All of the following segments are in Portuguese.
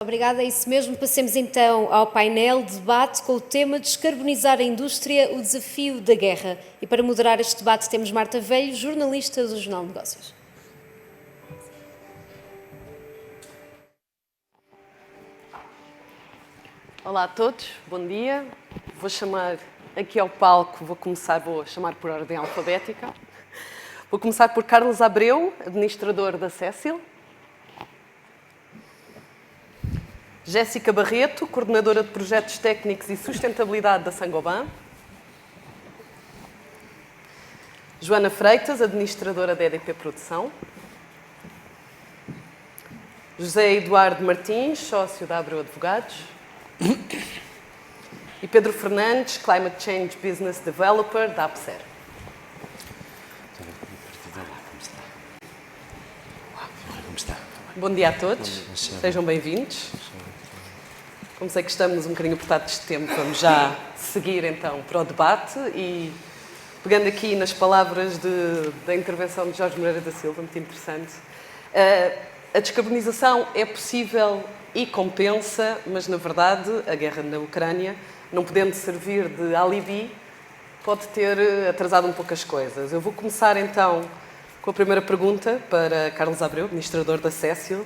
Obrigada, é isso mesmo. Passemos então ao painel de debate com o tema Descarbonizar a Indústria, o desafio da guerra. E para moderar este debate temos Marta Velho, jornalista do Jornal de Negócios. Olá a todos, bom dia. Vou chamar aqui ao palco, vou chamar por ordem alfabética. Vou começar por Carlos Abreu, administrador da Cecil. Jéssica Barreto, coordenadora de projetos técnicos e sustentabilidade da Saint-Gobain. Joana Freitas, administradora da EDP Produção. José Eduardo Martins, sócio da Abreu Advogados. E Pedro Fernandes, Climate Change Business Developer da APSER. Como está? Bom dia a todos, sejam bem-vindos. Como sei que estamos um bocadinho apertados de tempo, vamos já seguir então para o debate e pegando aqui nas palavras da intervenção de Jorge Moreira da Silva, muito interessante. A descarbonização é possível e compensa, mas na verdade a guerra na Ucrânia, não podendo servir de alibi, pode ter atrasado um pouco as coisas. Eu vou começar então com a primeira pergunta para Carlos Abreu, administrador da Cecil.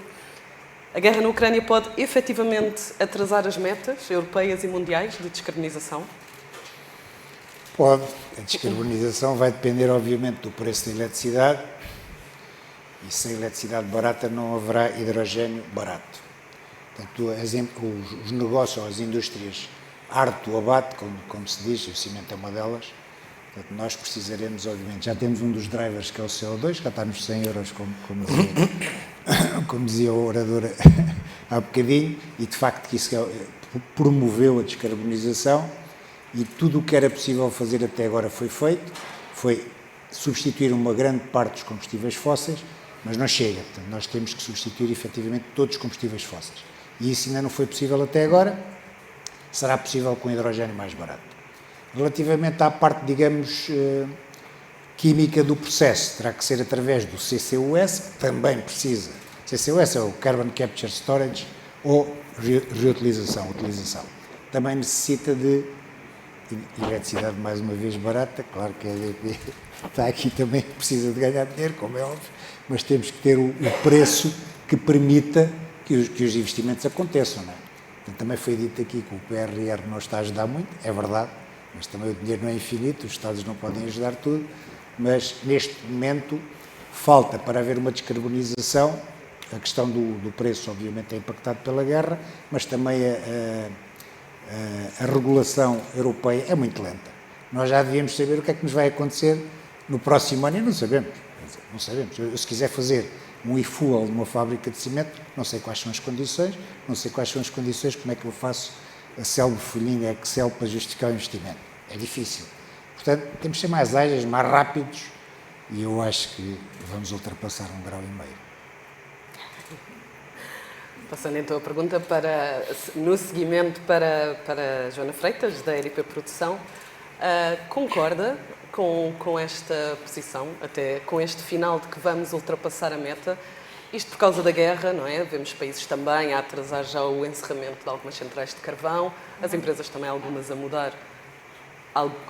A guerra na Ucrânia pode efetivamente atrasar as metas europeias e mundiais de descarbonização? Pode. A descarbonização vai depender, obviamente, do preço da eletricidade e sem eletricidade barata não haverá hidrogênio barato. Portanto, os negócios ou as indústrias arte o abate, como se diz, e o cimento é uma delas. Portanto, nós precisaremos, obviamente, já temos um dos drivers que é o CO2, que já está nos 100 euros, como dizia a oradora há bocadinho, e de facto que isso promoveu a descarbonização e tudo o que era possível fazer até agora foi feito, foi substituir uma grande parte dos combustíveis fósseis, mas não chega. Portanto, nós temos que substituir efetivamente todos os combustíveis fósseis. E isso ainda não foi possível até agora, será possível com hidrogênio mais barato. Relativamente à parte, digamos, química do processo, terá que ser através do CCUS, que também precisa. CCUS é o Carbon Capture Storage ou utilização. Também necessita de eletricidade, mais uma vez, barata. Claro que a EDP está aqui também, precisa de ganhar dinheiro, como é óbvio, mas temos que ter o preço que permita que os investimentos aconteçam, não é? Então, também foi dito aqui que o PRR não está a ajudar muito, é verdade, mas também o dinheiro não é infinito, os Estados não podem ajudar tudo, mas neste momento falta para haver uma descarbonização. A questão do preço, obviamente, é impactado pela guerra, mas também a regulação europeia é muito lenta. Nós já devíamos saber o que é que nos vai acontecer no próximo ano e não sabemos. Não sabemos. Eu, se quiser fazer um e-fuel numa fábrica de cimento, não sei quais são as condições, como é que eu faço a célebre folhinha Excel para justificar o investimento. É difícil. Portanto, temos que ser mais ágeis, mais rápidos e eu acho que vamos ultrapassar 1,5 graus. Passando então a pergunta no seguimento para Joana Freitas, da EDP Produção, concorda com esta posição, até com este final de que vamos ultrapassar a meta? Isto por causa da guerra, não é? Vemos países também a atrasar já o encerramento de algumas centrais de carvão, as empresas também algumas a mudar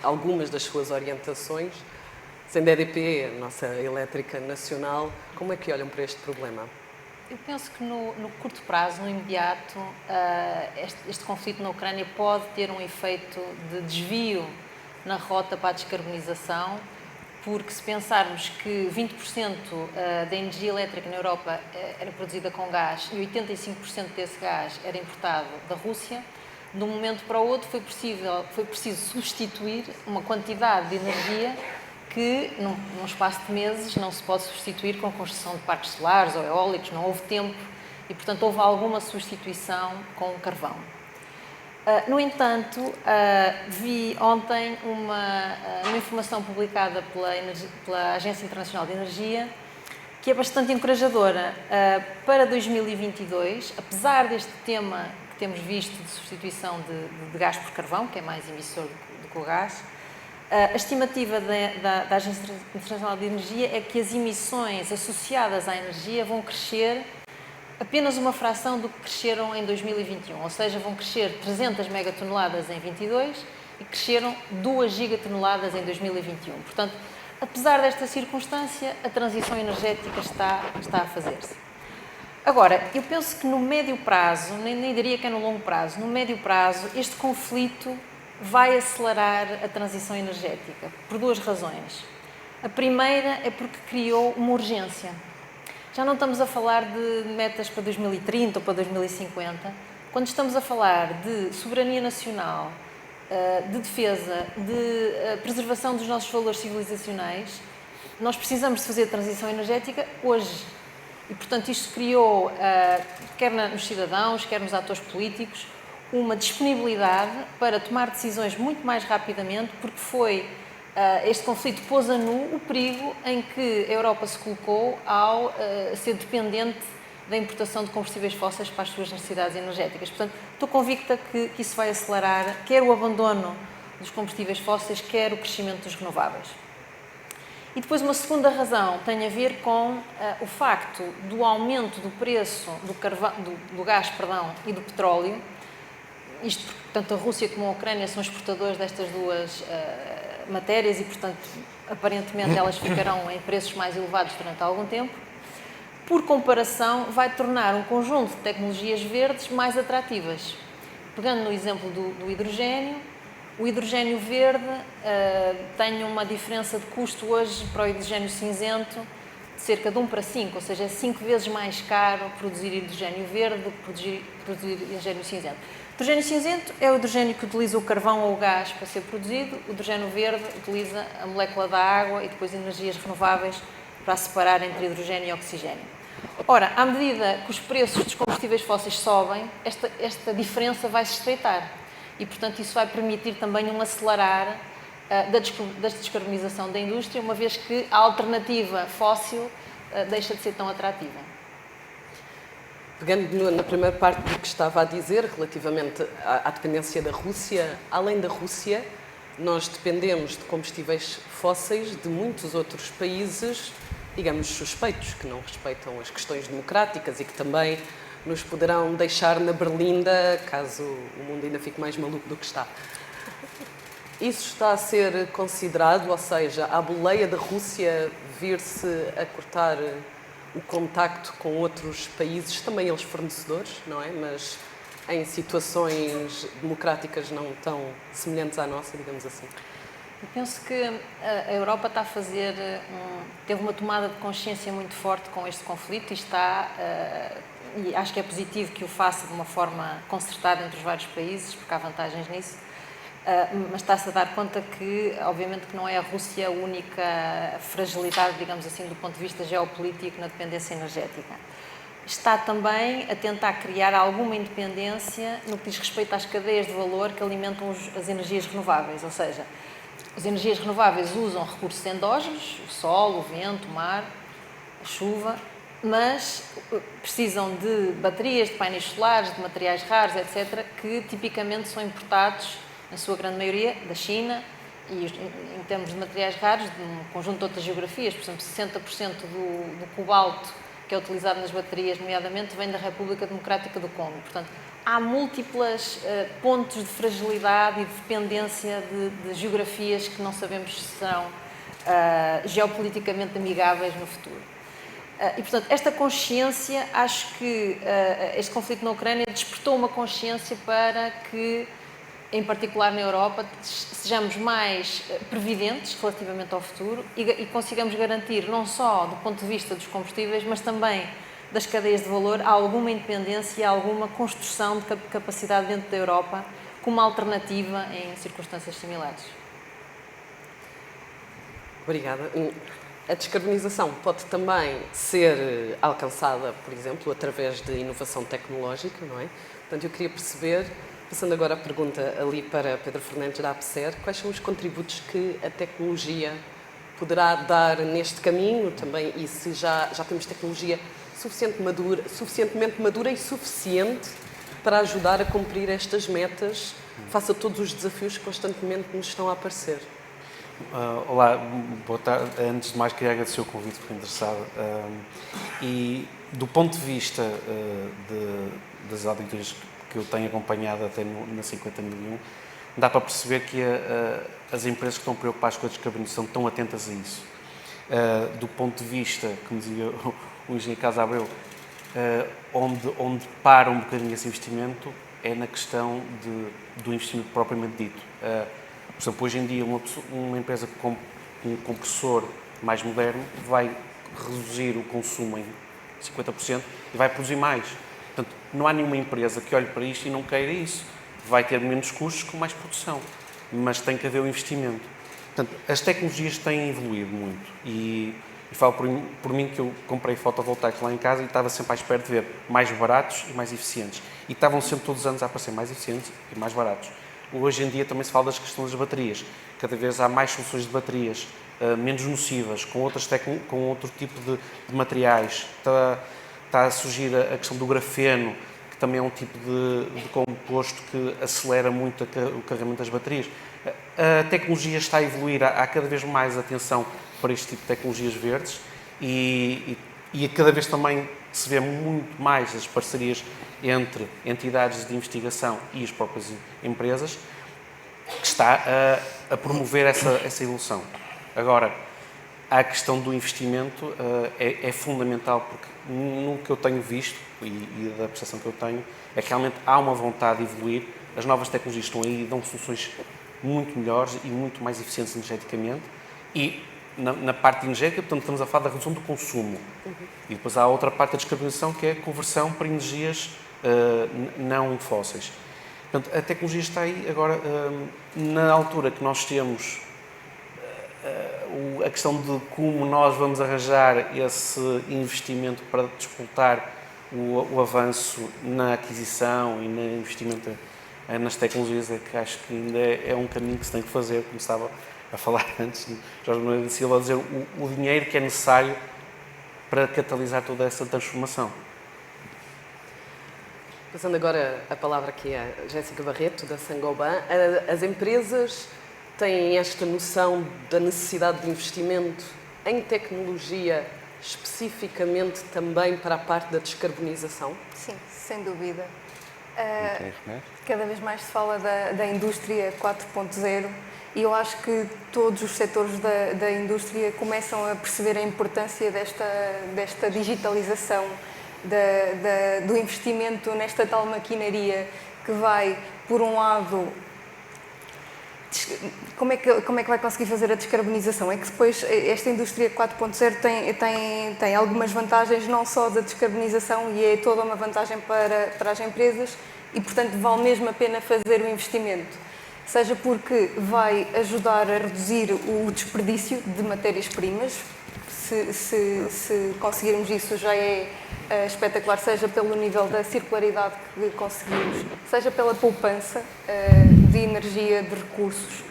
algumas das suas orientações. Sendo a EDP, a nossa elétrica nacional, como é que olham para este problema? Eu penso que no curto prazo, no imediato, este conflito na Ucrânia pode ter um efeito de desvio na rota para a descarbonização, porque se pensarmos que 20% da energia elétrica na Europa era produzida com gás e 85% desse gás era importado da Rússia, de um momento para o outro foi preciso substituir uma quantidade de energia que, num espaço de meses, não se pode substituir com a construção de parques solares ou eólicos, não houve tempo e, portanto, houve alguma substituição com o carvão. No entanto, vi ontem uma informação publicada pela Agência Internacional de Energia que é bastante encorajadora. Para 2022, apesar deste tema que temos visto de substituição de gás por carvão, que é mais emissor do que o gás, a estimativa da Agência Internacional de Energia é que as emissões associadas à energia vão crescer apenas uma fração do que cresceram em 2021, ou seja, vão crescer 300 megatoneladas em 22 e cresceram 2 gigatoneladas em 2021. Portanto, apesar desta circunstância, a transição energética está a fazer-se. Agora, eu penso que no médio prazo, nem diria que é no longo prazo, no médio prazo, este conflito vai acelerar a transição energética, por 2 razões. A primeira é porque criou uma urgência. Já não estamos a falar de metas para 2030 ou para 2050. Quando estamos a falar de soberania nacional, de defesa, de preservação dos nossos valores civilizacionais, nós precisamos de fazer a transição energética hoje. E, portanto, isto criou, quer nos cidadãos, quer nos atores políticos, uma disponibilidade para tomar decisões muito mais rapidamente, porque este conflito pôs a nu o perigo em que a Europa se colocou ao ser dependente da importação de combustíveis fósseis para as suas necessidades energéticas. Portanto, estou convicta que isso vai acelerar quer o abandono dos combustíveis fósseis, quer o crescimento dos renováveis. E depois uma segunda razão tem a ver com o facto do aumento do preço do gás e do petróleo. Isto porque tanto a Rússia como a Ucrânia são exportadores destas 2 matérias e, portanto, aparentemente elas ficarão em preços mais elevados durante algum tempo. Por comparação, vai tornar um conjunto de tecnologias verdes mais atrativas. Pegando no exemplo do hidrogênio, o hidrogênio verde tem uma diferença de custo hoje para o hidrogênio cinzento de cerca de 1 para 5, ou seja, é 5 vezes mais caro produzir hidrogênio verde do que produzir hidrogênio cinzento. O hidrogênio cinzento é o hidrogênio que utiliza o carvão ou o gás para ser produzido, o hidrogênio verde utiliza a molécula da água e depois energias renováveis para separar entre hidrogênio e oxigênio. Ora, à medida que os preços dos combustíveis fósseis sobem, esta diferença vai se estreitar e, portanto, isso vai permitir também um acelerar da descarbonização da indústria, uma vez que a alternativa fóssil deixa de ser tão atrativa. Pegando na primeira parte do que estava a dizer, relativamente à dependência da Rússia, além da Rússia, nós dependemos de combustíveis fósseis de muitos outros países, digamos, suspeitos, que não respeitam as questões democráticas e que também nos poderão deixar na berlinda, caso o mundo ainda fique mais maluco do que está. Isso está a ser considerado, ou seja, a boleia da Rússia vir-se a cortar o contacto com outros países, também eles fornecedores, não é? Mas em situações democráticas não tão semelhantes à nossa, digamos assim. Eu penso que a Europa está a fazer, teve uma tomada de consciência muito forte com este conflito e acho que é positivo que o faça de uma forma concertada entre os vários países, porque há vantagens nisso, mas está-se a dar conta que, obviamente, que não é a Rússia a única fragilidade, digamos assim, do ponto de vista geopolítico na dependência energética. Está também a tentar criar alguma independência no que diz respeito às cadeias de valor que alimentam as energias renováveis, ou seja, as energias renováveis usam recursos endógenos, o sol, o vento, o mar, a chuva, mas precisam de baterias, de painéis solares, de materiais raros, etc., que tipicamente são importados, na sua grande maioria, da China e, em termos de materiais raros, de um conjunto de outras geografias. Por exemplo, 60% do cobalto que é utilizado nas baterias, nomeadamente, vem da República Democrática do Congo. Portanto, há múltiplos pontos de fragilidade e de dependência de geografias que não sabemos se serão geopoliticamente amigáveis no futuro. E, portanto, esta consciência, acho que este conflito na Ucrânia despertou uma consciência para que, em particular na Europa, sejamos mais previdentes relativamente ao futuro e consigamos garantir, não só do ponto de vista dos combustíveis, mas também das cadeias de valor, alguma independência e alguma construção de capacidade dentro da Europa como alternativa em circunstâncias similares. Obrigada. A descarbonização pode também ser alcançada, por exemplo, através de inovação tecnológica, não é? Portanto, eu queria perceber, passando agora a pergunta ali para Pedro Fernandes da APSER, quais são os contributos que a tecnologia poderá dar neste caminho também e se já temos tecnologia suficientemente madura e suficiente para ajudar a cumprir estas metas face a todos os desafios que constantemente nos estão a aparecer. Olá, boa tarde. Antes de mais, queria agradecer o convite, porque interessado. E do ponto de vista das auditorias que eu tenho acompanhado até na 50.001, dá para perceber que as empresas que estão preocupadas com a descarbonização estão atentas a isso. Do ponto de vista, como dizia o engenheiro Casa Abreu, onde para um bocadinho esse investimento é na questão do investimento propriamente dito. Por exemplo, hoje em dia, uma empresa com um compressor mais moderno vai reduzir o consumo em 50% e vai produzir mais. Portanto, não há nenhuma empresa que olhe para isto e não queira isso. Vai ter menos custos com mais produção, mas tem que haver o investimento. Portanto, as tecnologias têm evoluído muito e falo por mim que eu comprei fotovoltaicos lá em casa e estava sempre à espera de ver mais baratos e mais eficientes. E estavam sempre todos os anos a aparecer mais eficientes e mais baratos. Hoje em dia também se fala das questões das baterias. Cada vez há mais soluções de baterias menos nocivas, com outro tipo de materiais. Está a surgir a questão do grafeno, que também é um tipo de composto que acelera muito o carregamento das baterias. A tecnologia está a evoluir, há cada vez mais atenção para este tipo de tecnologias verdes e cada vez também se vê muito mais as parcerias entre entidades de investigação e as próprias empresas, que está a promover essa evolução. Agora, a questão do investimento é fundamental, porque no que eu tenho visto e da percepção que eu tenho, é que realmente há uma vontade de evoluir, as novas tecnologias estão aí e dão soluções muito melhores e muito mais eficientes energeticamente e na parte energética, portanto, estamos a falar da redução do consumo. E depois há a outra parte da descarbonização, que é a conversão para energias não fósseis. Portanto, a tecnologia está aí. Agora, na altura que nós temos a questão de como nós vamos arranjar esse investimento para disputar o avanço na aquisição e no investimento nas tecnologias, é que acho que ainda é um caminho que se tem que fazer, como estava a falar antes, Jorge Moreira da Silva, a dizer o dinheiro que é necessário para catalisar toda essa transformação. Passando agora a palavra aqui a Jéssica Barreto, da Saint-Gobain, as empresas têm esta noção da necessidade de investimento em tecnologia, especificamente também para a parte da descarbonização? Sim, sem dúvida. Cada vez mais se fala da indústria 4.0 e eu acho que todos os setores da indústria começam a perceber a importância desta digitalização, do investimento nesta tal maquinaria que vai, por um lado, como é que vai conseguir fazer a descarbonização? É que depois esta indústria 4.0 tem algumas vantagens, não só da descarbonização, e é toda uma vantagem para as empresas e, portanto, vale mesmo a pena fazer o investimento. Seja porque vai ajudar a reduzir o desperdício de matérias-primas, se conseguirmos isso já é espetacular, seja pelo nível da circularidade que conseguimos, seja pela poupança de energia, de recursos.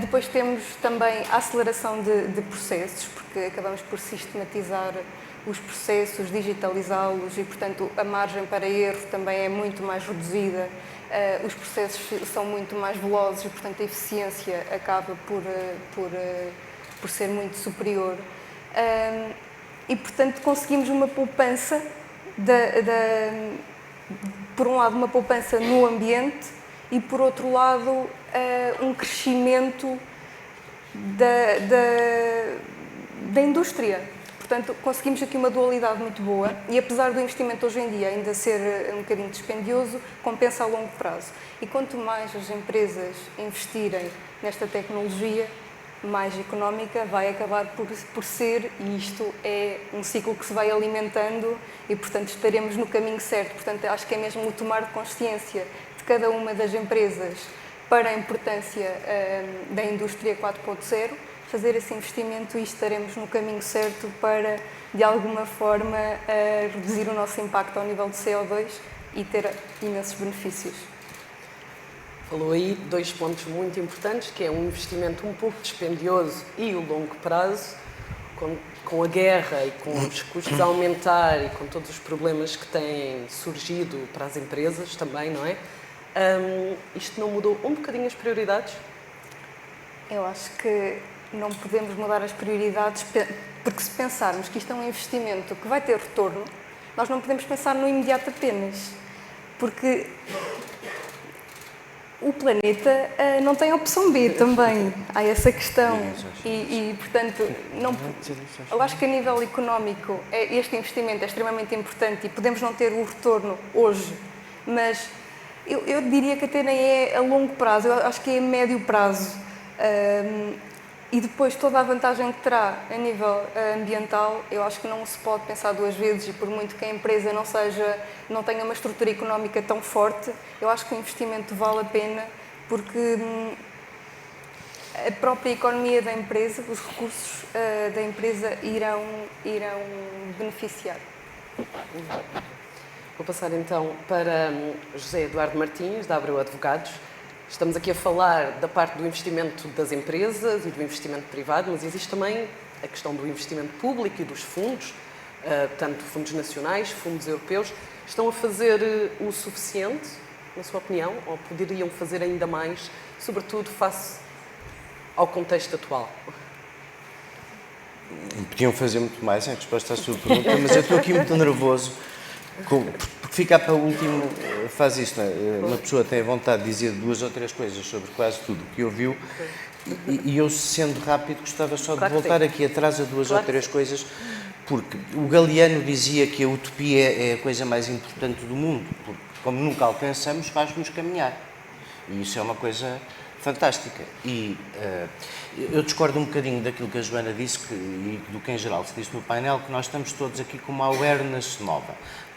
Depois temos também a aceleração de processos, porque acabamos por sistematizar os processos, digitalizá-los e, portanto, a margem para erro também é muito mais reduzida. Os processos são muito mais velozes e, portanto, a eficiência acaba por ser muito superior. E, portanto, conseguimos uma poupança, por um lado, uma poupança no ambiente e, por outro lado, um crescimento da indústria. Portanto, conseguimos aqui uma dualidade muito boa e, apesar do investimento hoje em dia ainda ser um bocadinho dispendioso, compensa a longo prazo. E quanto mais as empresas investirem nesta tecnologia, mais económica vai acabar por ser, e isto é um ciclo que se vai alimentando e, portanto, estaremos no caminho certo. Portanto, acho que é mesmo o tomar de consciência de cada uma das empresas para a importância da indústria 4.0, fazer esse investimento e estaremos no caminho certo para, de alguma forma, reduzir o nosso impacto ao nível de CO2 e ter imensos benefícios. Falou aí dois pontos muito importantes, que é um investimento um pouco dispendioso e o longo prazo, com a guerra e com os custos a aumentar e com todos os problemas que têm surgido para as empresas também, não é? Isto não mudou um bocadinho as prioridades? Eu acho que não podemos mudar as prioridades Porque se pensarmos que isto é um investimento que vai ter retorno, nós não podemos pensar no imediato apenas, porque o planeta não tem opção B também, há essa questão portanto, eu acho que a nível económico este investimento é extremamente importante e podemos não ter o retorno hoje, mas eu diria que até nem é a longo prazo, eu acho que é a médio prazo. E depois toda a vantagem que terá a nível ambiental, eu acho que não se pode pensar duas vezes, e por muito que a empresa não tenha uma estrutura económica tão forte, eu acho que o investimento vale a pena, porque a própria economia da empresa, os recursos da empresa irão beneficiar. Vou passar então para José Eduardo Martins, da Abreu Advogados. Estamos aqui a falar da parte do investimento das empresas e do investimento privado, mas existe também a questão do investimento público e dos fundos, tanto fundos nacionais, fundos europeus. Estão a fazer o suficiente, na sua opinião, ou poderiam fazer ainda mais, sobretudo face ao contexto atual? Podiam fazer muito mais, em resposta à sua pergunta, mas eu estou aqui muito nervoso. Porque ficar para o último faz isto, não é? Uma pessoa tem a vontade de dizer 2 ou 3 coisas sobre quase tudo o que ouviu e eu, sendo rápido, gostava só de voltar aqui atrás a 2 ou 3 coisas, porque o Galeano dizia que a utopia é a coisa mais importante do mundo, porque como nunca alcançamos, faz-nos caminhar. E isso é uma coisa fantástica. E eu discordo um bocadinho daquilo que a Joana disse e do que em geral se disse no painel, que nós estamos todos aqui com uma awareness nova.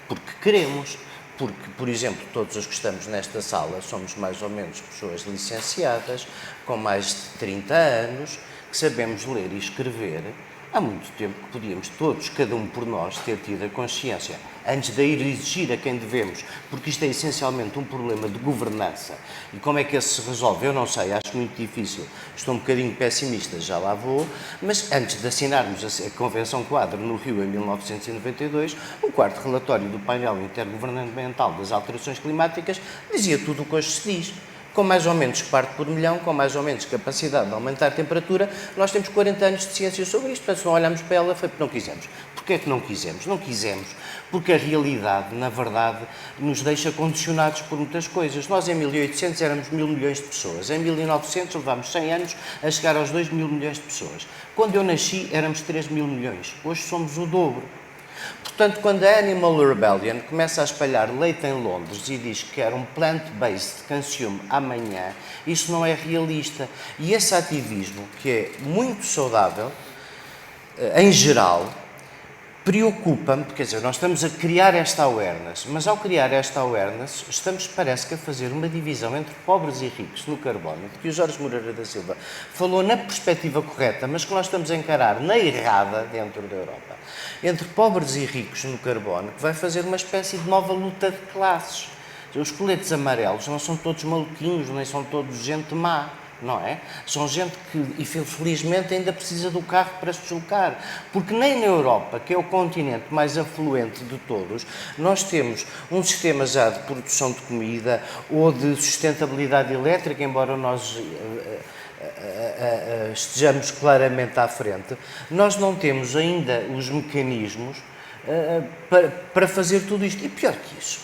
Porque queremos, porque, por exemplo, todos os que estamos nesta sala somos mais ou menos pessoas licenciadas, com mais de 30 anos, que sabemos ler e escrever. Há muito tempo que podíamos todos, cada um por nós, ter tido a consciência, antes de ir exigir a quem devemos, porque isto é essencialmente um problema de governança. E como é que esse se resolve? Eu não sei, acho muito difícil. Estou um bocadinho pessimista, já lá vou, mas antes de assinarmos a Convenção Quadro no Rio em 1992, o 4º relatório do painel intergovernamental das alterações climáticas dizia tudo o que hoje se diz. Com mais ou menos parte por milhão, com mais ou menos capacidade de aumentar a temperatura, nós temos 40 anos de ciência sobre isto, portanto, se não olhamos para ela, foi porque não quisemos. Porquê é que não quisemos? Não quisemos porque a realidade, na verdade, nos deixa condicionados por muitas coisas. Nós, em 1800, éramos 1.000 milhões de pessoas. Em 1900, levámos 100 anos a chegar aos 2.000 milhões de pessoas. Quando eu nasci, éramos 3.000 milhões. Hoje somos o dobro. Portanto, quando a Animal Rebellion começa a espalhar leite em Londres e diz que era um plant-based consume amanhã, isso não é realista. E esse ativismo, que é muito saudável, em geral, preocupa-me, quer dizer, nós estamos a criar esta awareness, mas ao criar esta awareness, estamos, parece que, a fazer uma divisão entre pobres e ricos no carbono, de que o Jorge Moreira da Silva falou na perspectiva correta, mas que nós estamos a encarar na errada dentro da Europa, entre pobres e ricos no carbono, que vai fazer uma espécie de nova luta de classes. Os coletes amarelos não são todos maluquinhos, nem são todos gente má. Não é? São gente que, infelizmente, ainda precisa do carro para se deslocar. Porque nem na Europa, que é o continente mais afluente de todos, nós temos um sistema já de produção de comida ou de sustentabilidade elétrica, embora nós estejamos claramente à frente, nós não temos ainda os mecanismos para fazer tudo isto. E pior que isso,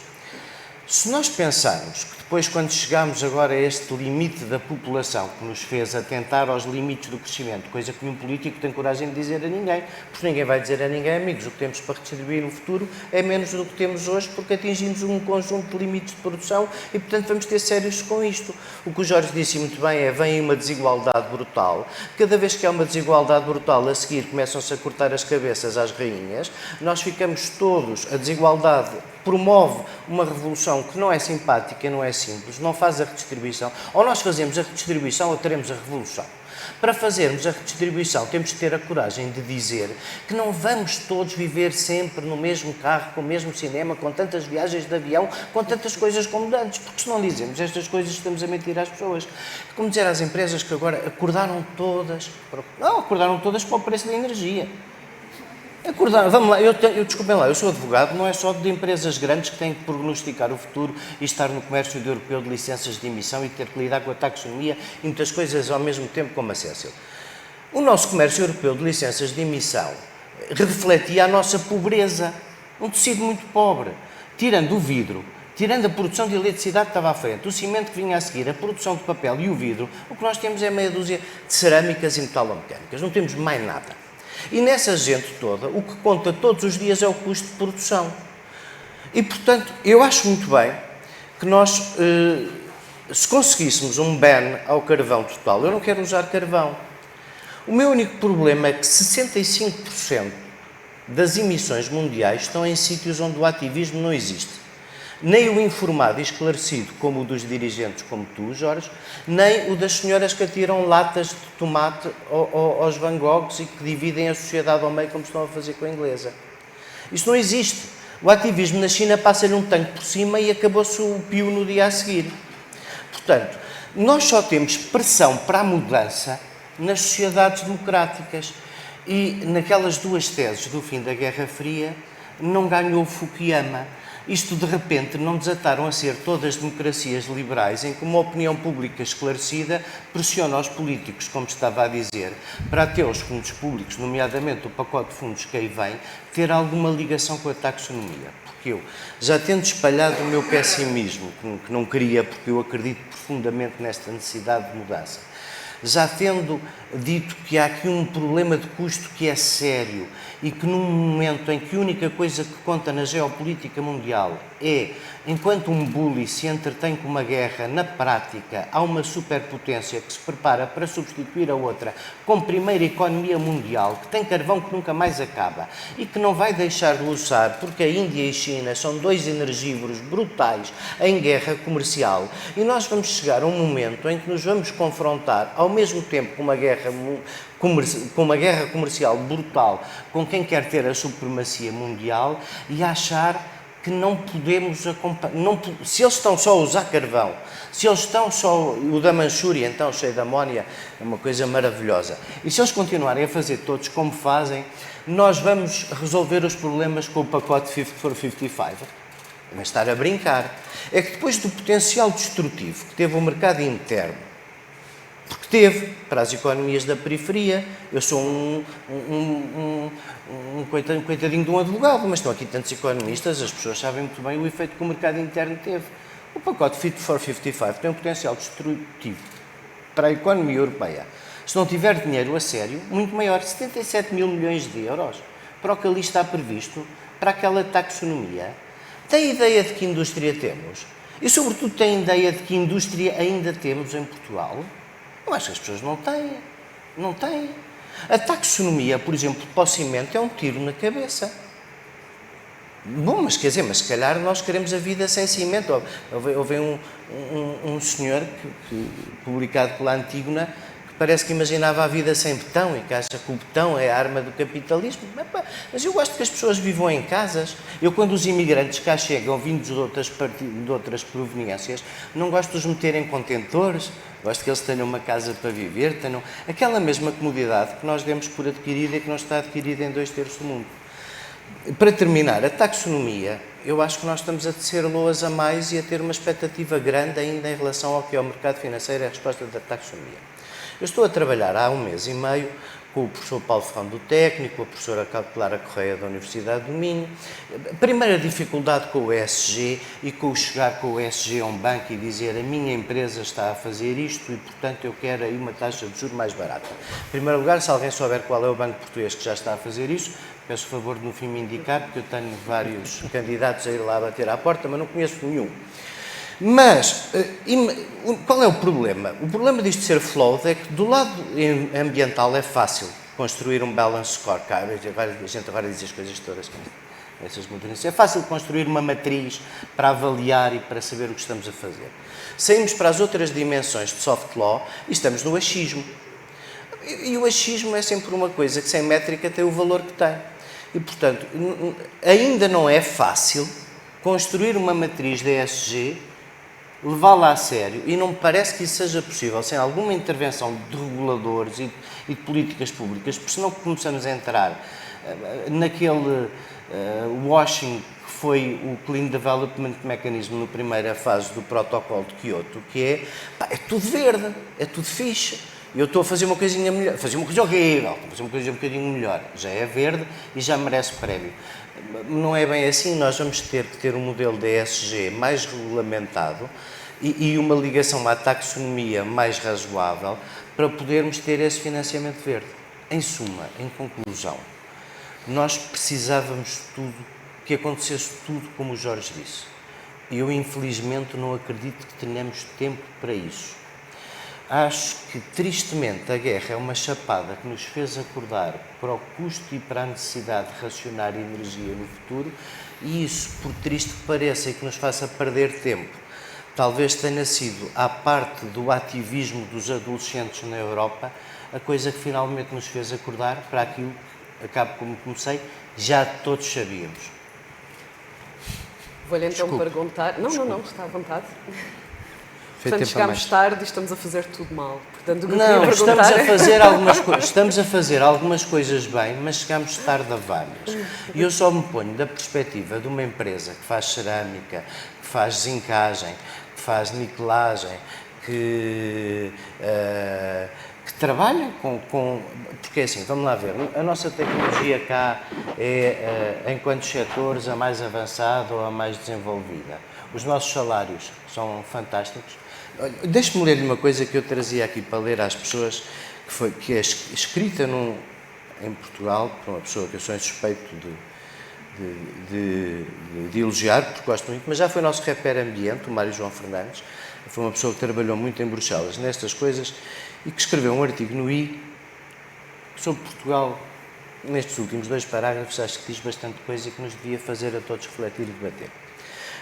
se nós pensarmos que depois, quando chegamos agora a este limite da população que nos fez atentar aos limites do crescimento, coisa que nenhum político tem coragem de dizer a ninguém, porque ninguém vai dizer a ninguém, amigos, o que temos para redistribuir no futuro é menos do que temos hoje, porque atingimos um conjunto de limites de produção e, portanto, vamos ter sérios com isto. O que o Jorge disse muito bem é, vem uma desigualdade brutal. Cada vez que há uma desigualdade brutal, a seguir começam-se a cortar as cabeças às rainhas, nós ficamos todos, a desigualdade promove uma revolução que não é simpática, não é simples, não faz a redistribuição. Ou nós fazemos a redistribuição ou teremos a revolução. Para fazermos a redistribuição, temos de ter a coragem de dizer que não vamos todos viver sempre no mesmo carro, com o mesmo cinema, com tantas viagens de avião, com tantas coisas como antes, porque se não dizemos estas coisas, estamos a mentir às pessoas. Como dizer às empresas que agora acordaram todas para o preço da energia. Vamos lá, desculpem lá, eu sou advogado, não é só de empresas grandes que têm que prognosticar o futuro e estar no comércio europeu de licenças de emissão e ter que lidar com a taxonomia e muitas coisas ao mesmo tempo como a Cécil. O nosso comércio europeu de licenças de emissão refletia a nossa pobreza. Um tecido muito pobre. Tirando o vidro, tirando a produção de eletricidade que estava à frente, o cimento que vinha a seguir, a produção de papel e o vidro, o que nós temos é meia dúzia de cerâmicas e metalomecânicas. Não temos mais nada. E nessa gente toda, o que conta todos os dias é o custo de produção. E, portanto, eu acho muito bem que nós, se conseguíssemos um ban ao carvão total, eu não quero usar carvão. O meu único problema é que 65% das emissões mundiais estão em sítios onde o ativismo não existe. Nem o informado e esclarecido, como o dos dirigentes, como tu, Jorge, nem o das senhoras que atiram latas de tomate aos Van Goghs e que dividem a sociedade ao meio, como estão a fazer com a inglesa. Isso não existe. O ativismo na China passa-lhe um tanque por cima e acabou-se o pio no dia a seguir. Portanto, nós só temos pressão para a mudança nas sociedades democráticas. E naquelas duas teses do fim da Guerra Fria não ganhou Fukuyama. Isto, de repente, não desataram a ser todas democracias liberais em que uma opinião pública esclarecida pressiona os políticos, como estava a dizer, para até os fundos públicos, nomeadamente o pacote de fundos que aí vem, ter alguma ligação com a taxonomia. Porque eu, já tendo espalhado o meu pessimismo, que não queria, porque eu acredito profundamente nesta necessidade de mudança, já tendo dito que há aqui um problema de custo que é sério e que num momento em que a única coisa que conta na geopolítica mundial é, enquanto um bully se entretém com uma guerra, na prática há uma superpotência que se prepara para substituir a outra como primeira economia mundial, que tem carvão que nunca mais acaba e que não vai deixar de usar porque a Índia e a China são dois energívoros brutais em guerra comercial e nós vamos chegar a um momento em que nos vamos confrontar ao mesmo tempo com uma guerra comercial brutal com quem quer ter a supremacia mundial e achar que não podemos acompanhar. Se eles estão só a usar carvão, se eles estão só. O da Manchúria, então, cheio de amónia, é uma coisa maravilhosa. E se eles continuarem a fazer todos como fazem, nós vamos resolver os problemas com o pacote 50 for 55. Mas estar a brincar. É que depois do potencial destrutivo que teve o mercado interno, porque teve, para as economias da periferia, eu sou um coitadinho de um advogado, mas estão aqui tantos economistas, as pessoas sabem muito bem o efeito que o mercado interno teve. O pacote Fit for 55 tem um potencial destrutivo para a economia europeia. Se não tiver dinheiro a sério, muito maior, 77 mil milhões de euros, para o que ali está previsto, para aquela taxonomia. Tem ideia de que indústria temos? E, sobretudo, tem ideia de que indústria ainda temos em Portugal? Eu acho que as pessoas não têm. Não têm. A taxonomia, por exemplo, para o cimento é um tiro na cabeça. Bom, mas quer dizer, mas se calhar nós queremos a vida sem cimento. Houve um senhor, publicado pela Antígona, que parece que imaginava a vida sem betão e que acha que o betão é a arma do capitalismo. Mas eu gosto que as pessoas vivam em casas. Eu, quando os imigrantes cá chegam, vindos de outras proveniências, não gosto de os meter em contentores. Gosto que eles tenham uma casa para viver, tenham aquela mesma comodidade que nós demos por adquirida e que não está adquirida em 2/3 do mundo. Para terminar, a taxonomia, eu acho que nós estamos a tecer loas a mais e a ter uma expectativa grande ainda em relação ao que é o mercado financeiro e a resposta da taxonomia. Eu estou a trabalhar há 1 mês e meio com o professor Paulo Ferrão do Técnico, a professora Clara Correia da Universidade do Minho. A primeira dificuldade com o ESG e com o chegar com o ESG a um banco e dizer a minha empresa está a fazer isto e, portanto, eu quero aí uma taxa de juros mais barata. Em primeiro lugar, se alguém souber qual é o banco português que já está a fazer isso, peço o favor de no fim me indicar, porque eu tenho vários candidatos a ir lá bater à porta, mas não conheço nenhum. Mas, qual é o problema? O problema disto ser flawed é que do lado ambiental é fácil construir um balance scorecard. A gente agora diz as coisas todas com essas modernidades. É fácil construir uma matriz para avaliar e para saber o que estamos a fazer. Saímos para as outras dimensões de soft law e estamos no achismo. E o achismo é sempre uma coisa que sem métrica tem o valor que tem. E, portanto, ainda não é fácil construir uma matriz de ESG, levá-la a sério, e não me parece que isso seja possível sem alguma intervenção de reguladores e de políticas públicas, porque senão começamos a entrar naquele washing que foi o Clean Development Mechanism na primeira fase do protocolo de Kyoto, que é tudo verde, é tudo fixe. E eu estou a fazer uma coisinha melhor, fazer uma coisa horrível, fazer uma coisa um bocadinho melhor. Já é verde e já merece prémio. Não é bem assim, nós vamos ter que ter um modelo de ESG mais regulamentado e uma ligação à taxonomia mais razoável para podermos ter esse financiamento verde. Em suma, em conclusão, nós precisávamos que acontecesse tudo como o Jorge disse. E eu, infelizmente, não acredito que tenhamos tempo para isso. Acho que, tristemente, a guerra é uma chapada que nos fez acordar para o custo e para a necessidade de racionar energia no futuro, e isso, por triste que pareça e que nos faça perder tempo, talvez tenha sido, à parte do ativismo dos adolescentes na Europa, a coisa que finalmente nos fez acordar para aquilo que, acabo como comecei, já todos sabíamos. Vou-lhe então perguntar... Não, está à vontade. Portanto, chegámos tarde e estamos a fazer tudo mal. Portanto, o que eu queria perguntar estamos a fazer algumas coisas bem, mas chegamos tarde a várias. E eu só me ponho da perspectiva de uma empresa que faz cerâmica, que faz zincagem, que faz niquelagem, que trabalha com... Porque assim, vamos lá ver, a nossa tecnologia cá é, enquanto setores, a mais avançada ou a mais desenvolvida. Os nossos salários são fantásticos. Deixe-me ler-lhe uma coisa que eu trazia aqui para ler às pessoas, que é escrita em Portugal, por uma pessoa que eu sou insuspeito de elogiar, porque gosto muito, mas já foi nosso repère ambiente, o Mário João Fernandes, foi uma pessoa que trabalhou muito em Bruxelas nestas coisas e que escreveu um artigo no I sobre Portugal, nestes últimos 2 parágrafos, acho que diz bastante coisa e que nos devia fazer a todos refletir e debater.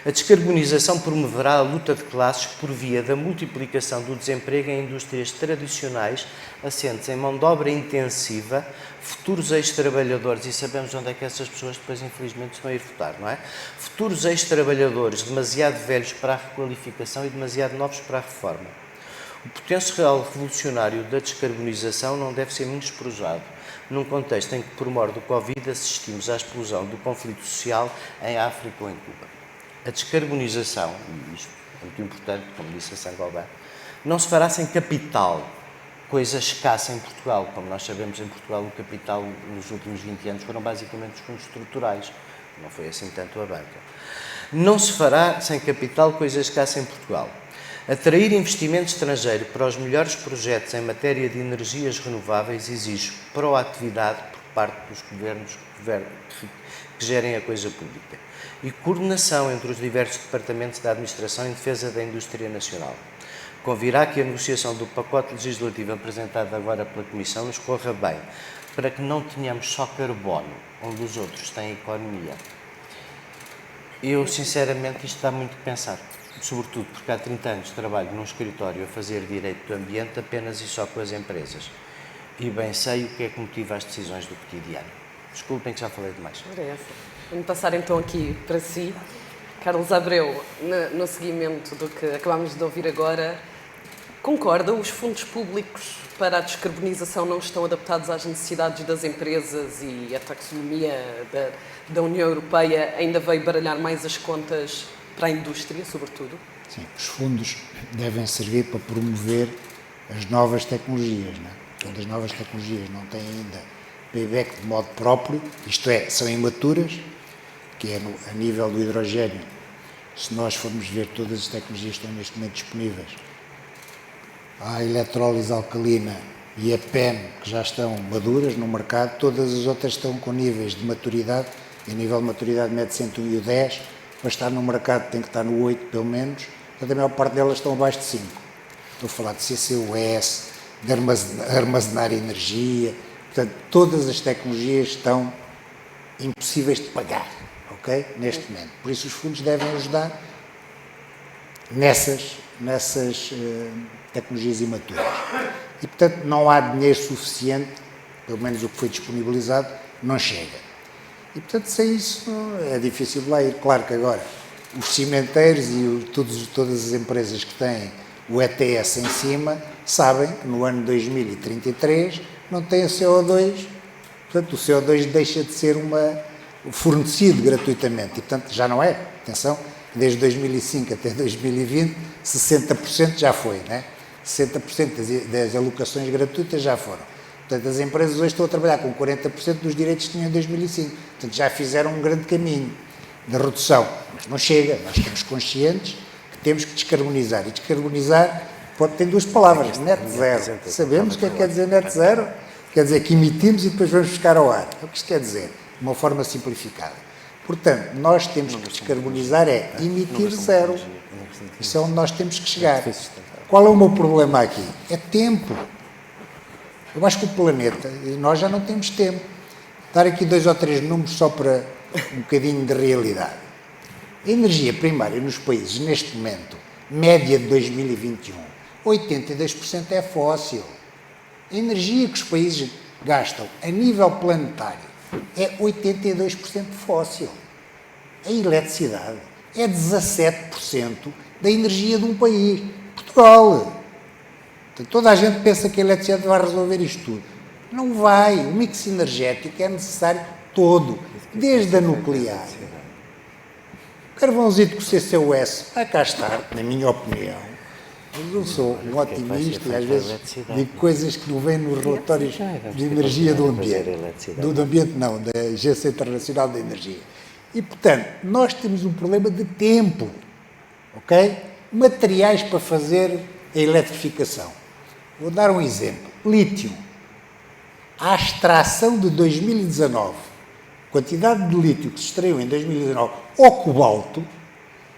A descarbonização promoverá a luta de classes por via da multiplicação do desemprego em indústrias tradicionais, assentes em mão de obra intensiva, futuros ex-trabalhadores, e sabemos onde é que essas pessoas depois, infelizmente, estão a ir votar, não é? Futuros ex-trabalhadores demasiado velhos para a requalificação e demasiado novos para a reforma. O potencial revolucionário da descarbonização não deve ser menosprezado, num contexto em que, por mor do Covid, assistimos à explosão do conflito social em África ou em Cuba. A descarbonização, e isto é muito importante, como disse a Saint-Gobain, não se fará sem capital, coisa escassa em Portugal. Como nós sabemos, em Portugal o capital nos últimos 20 anos foram basicamente os fundos estruturais, não foi assim tanto a banca. Não se fará sem capital, coisa escassa em Portugal. Atrair investimento estrangeiro para os melhores projetos em matéria de energias renováveis exige proatividade por parte dos governos que gerem a coisa pública e coordenação entre os diversos departamentos da administração em defesa da indústria nacional. Convirá que a negociação do pacote legislativo apresentado agora pela Comissão nos corra bem, para que não tenhamos só carbono, onde os outros têm economia. Eu, sinceramente, isto dá muito que pensar, sobretudo porque há 30 anos trabalho num escritório a fazer direito do ambiente apenas e só com as empresas. E bem sei o que é que motiva as decisões do cotidiano. Desculpem que já falei demais. Vamos passar então aqui para si. Carlos Abreu, no seguimento do que acabámos de ouvir agora, concorda? Os fundos públicos para a descarbonização não estão adaptados às necessidades das empresas e a taxonomia da União Europeia ainda veio baralhar mais as contas para a indústria, sobretudo? Sim, os fundos devem servir para promover as novas tecnologias, não é? Quando as novas tecnologias não têm ainda payback de modo próprio, isto é, são imaturas, que é a nível do hidrogênio. Se nós formos ver todas as tecnologias que estão neste momento disponíveis, a eletrólise alcalina e a PEM, que já estão maduras no mercado, todas as outras estão com níveis de maturidade, e a nível de maturidade mede-se entre 1 e o 10, para estar no mercado tem que estar no 8 pelo menos, portanto a maior parte delas estão abaixo de 5. Estou a falar de CCUS, de armazenar energia, portanto todas as tecnologias estão impossíveis de pagar, ok? Neste momento. Por isso os fundos devem ajudar nessas tecnologias imaturas. E portanto não há dinheiro suficiente, pelo menos o que foi disponibilizado, não chega. E, portanto, sem isso é difícil de lá ir. Claro que agora os cimenteiros e todas as empresas que têm o ETS em cima sabem que no ano 2033 não tem o CO2, portanto, o CO2 deixa de ser fornecido gratuitamente. E, portanto, já não é. Atenção, desde 2005 até 2020, 60% já foi, né? 60% das alocações gratuitas já foram. Portanto, as empresas hoje estão a trabalhar com 40% dos direitos que tinham em 2005. Portanto, já fizeram um grande caminho de redução. Mas não chega. Nós estamos conscientes que temos que descarbonizar. E descarbonizar tem duas palavras, net zero. Sabemos o que é que quer dizer net zero? Quer dizer que emitimos e depois vamos buscar ao ar. É o que isto quer dizer, de uma forma simplificada. Portanto, nós temos que descarbonizar é emitir zero. Isso é onde nós temos que chegar. Qual é o meu problema aqui? É tempo. Eu acho que o planeta, nós já não temos tempo. Dar aqui 2 ou 3 números só para um bocadinho de realidade. A energia primária nos países, neste momento, média de 2021, 82% é fóssil. A energia que os países gastam a nível planetário é 82% fóssil. A eletricidade é 17% da energia de um país. Portugal. Então, toda a gente pensa que a eletricidade vai resolver isto tudo. Não vai. O mix energético é necessário todo, desde a nuclear. O carvãozito com o CCUS vai cá estar, na minha opinião. Mas eu sou um otimista e às vezes digo coisas que não vêm nos relatórios de energia do ambiente. Do ambiente não, da Agência Internacional da Energia. E, portanto, nós temos um problema de tempo, ok? Materiais para fazer a eletrificação. Vou dar um exemplo. Lítio. A extração de 2019, quantidade de lítio que se extraiu em 2019, ou cobalto,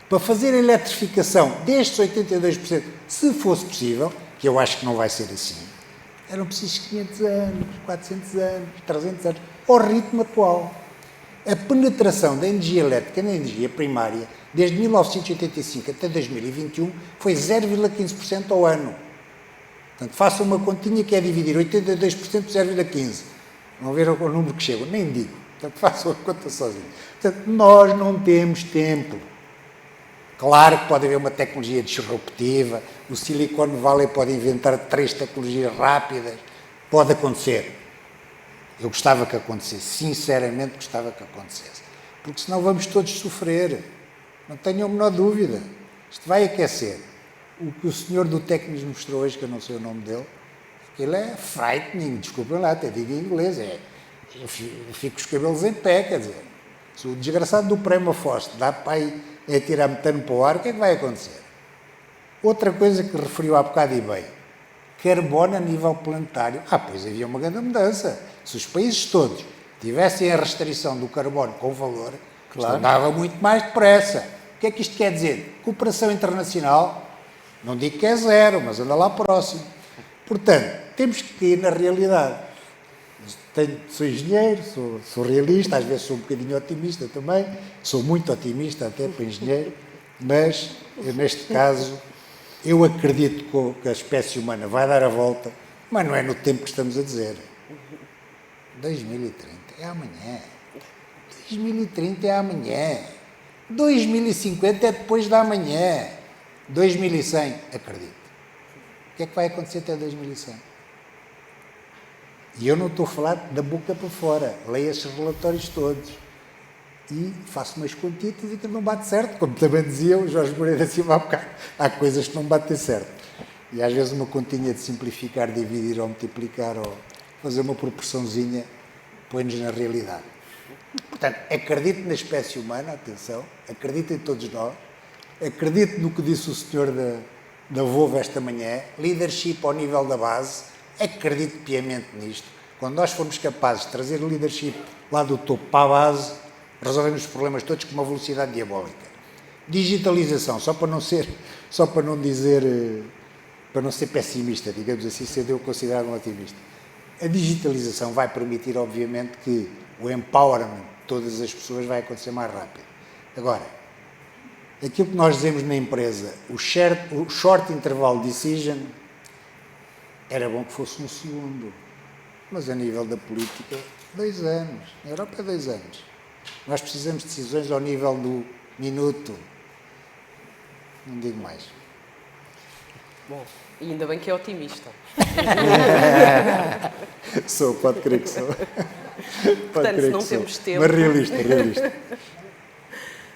para fazer a eletrificação destes 82%, se fosse possível, que eu acho que não vai ser assim, eram precisos 500 anos, 400 anos, 300 anos, ao ritmo atual. A penetração da energia elétrica na energia primária, desde 1985 até 2021, foi 0,15% ao ano. Portanto, façam uma continha que é dividir 82% por 0,15%. Vão ver o número que chega, nem digo. Portanto, façam a conta sozinho. Portanto, nós não temos tempo. Claro que pode haver uma tecnologia disruptiva, o Silicon Valley pode inventar 3 tecnologias rápidas, pode acontecer. Eu gostava que acontecesse, sinceramente gostava que acontecesse, porque senão vamos todos sofrer, não tenham a menor dúvida. Isto vai aquecer. O que o senhor do técnico nos mostrou hoje, que eu não sei o nome dele, ele é frightening, desculpem lá, até digo em inglês, eu fico com os cabelos em pé, quer dizer, se o desgraçado do Permafrost dá para ir a tirar metano para o ar, o que é que vai acontecer? Outra coisa que referiu há bocado e bem, carbono a nível planetário. Pois havia uma grande mudança. Se os países todos tivessem a restrição do carbono com valor, claro, andava muito mais depressa. O que é que isto quer dizer? Cooperação internacional, não digo que é zero, mas anda lá próximo. Portanto, temos que ir na realidade. Sou engenheiro, sou realista, às vezes sou um bocadinho otimista também, sou muito otimista até para engenheiro, mas neste caso eu acredito que a espécie humana vai dar a volta, mas não é no tempo que estamos a dizer. 2030 é amanhã. 2030 é amanhã. 2050 é depois da amanhã. 2100, acredito. O que é que vai acontecer até 2100? E eu não estou a falar da boca para fora. Leio esses relatórios todos. E faço umas contitas e que não bate certo. Como também dizia o Jorge Moreira Silva há bocado. Há coisas que não batem certo. E às vezes uma continha de simplificar, dividir ou multiplicar ou fazer uma proporçãozinha põe-nos na realidade. Portanto, acredito na espécie humana, atenção. Acredito em todos nós. Acredito no que disse o senhor da Volvo esta manhã. Leadership ao nível da base. Acredito piamente nisto. Quando nós formos capazes de trazer o leadership lá do topo para a base, resolvemos os problemas todos com uma velocidade diabólica. Digitalização, só para não ser pessimista, digamos assim, sendo eu considerado um otimista. A digitalização vai permitir, obviamente, que o empowerment de todas as pessoas vai acontecer mais rápido. Agora, aquilo que nós dizemos na empresa, o short interval decision, era bom que fosse um segundo, mas a nível da política, 2 anos. Na Europa é 2 anos. Nós precisamos de decisões ao nível do minuto. Não digo mais. Bom, e ainda bem que é otimista. Pode crer que sou. Portanto, se não temos tempo... Mas realista.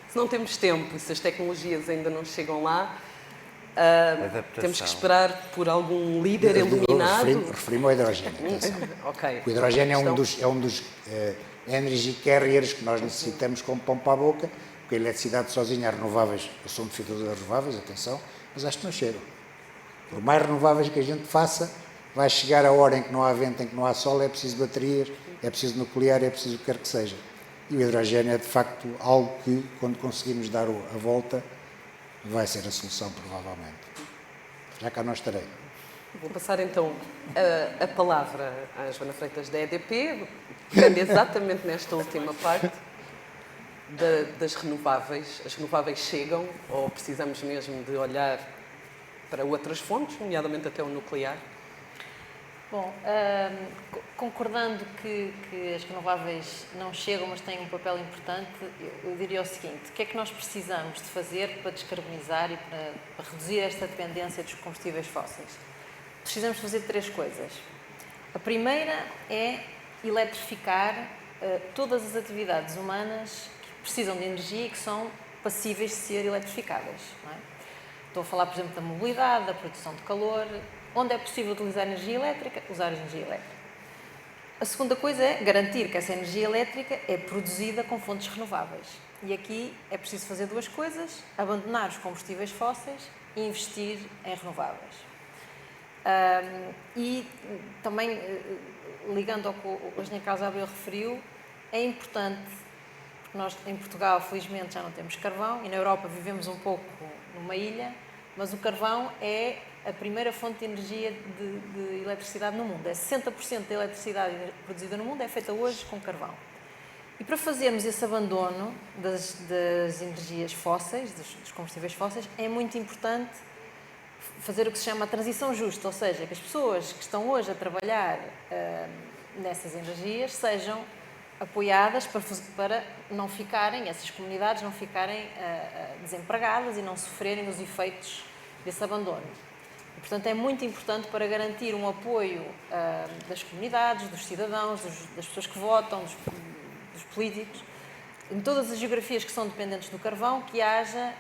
Se não temos tempo e se as tecnologias ainda não chegam lá, Adaptação. Temos que esperar por algum líder iluminado. Referi-me ao hidrogênio. Atenção. Ok. O hidrogênio Questão- é um dos energy carriers que nós necessitamos como pão para a boca, porque a eletricidade sozinha, as renováveis, eu sou um defensor das renováveis, atenção, mas acho que não chegam. Por mais renováveis que a gente faça, vai chegar a hora em que não há vento, em que não há sol, é preciso baterias, é preciso nuclear, é preciso o que quer que seja. E o hidrogênio é de facto algo que, quando conseguimos dar a volta, vai ser a solução, provavelmente. Já cá não estarei. Vou passar então a palavra à Joana Freitas da EDP, pegando exatamente nesta última parte das renováveis. As renováveis chegam ou precisamos mesmo de olhar para outras fontes, nomeadamente até o nuclear? Bom, concordando que as renováveis não chegam, mas têm um papel importante, eu diria o seguinte: o que é que nós precisamos de fazer para descarbonizar e para reduzir esta dependência dos combustíveis fósseis? Precisamos fazer 3 coisas. A primeira é eletrificar todas as atividades humanas que precisam de energia e que são passíveis de ser eletrificadas. Não é? Estou a falar, por exemplo, da mobilidade, da produção de calor. Onde é possível utilizar energia elétrica, usar energia elétrica. A segunda coisa é garantir que essa energia elétrica é produzida com fontes renováveis. E aqui é preciso fazer 2 coisas: abandonar os combustíveis fósseis e investir em renováveis. E também, ligando ao que o engenheiro Carlos Abreu referiu, é importante, porque nós em Portugal felizmente já não temos carvão e na Europa vivemos um pouco numa ilha, mas o carvão é a primeira fonte de energia de eletricidade no mundo. 60% da eletricidade produzida no mundo é feita hoje com carvão. E para fazermos esse abandono das energias fósseis, dos combustíveis fósseis, é muito importante fazer o que se chama a transição justa, ou seja, que as pessoas que estão hoje a trabalhar nessas energias sejam apoiadas para não ficarem, essas comunidades não ficarem desempregadas e não sofrerem os efeitos desse abandono. E, portanto, é muito importante para garantir um apoio das comunidades, dos cidadãos, das pessoas que votam, dos políticos, em todas as geografias que são dependentes do carvão, que haja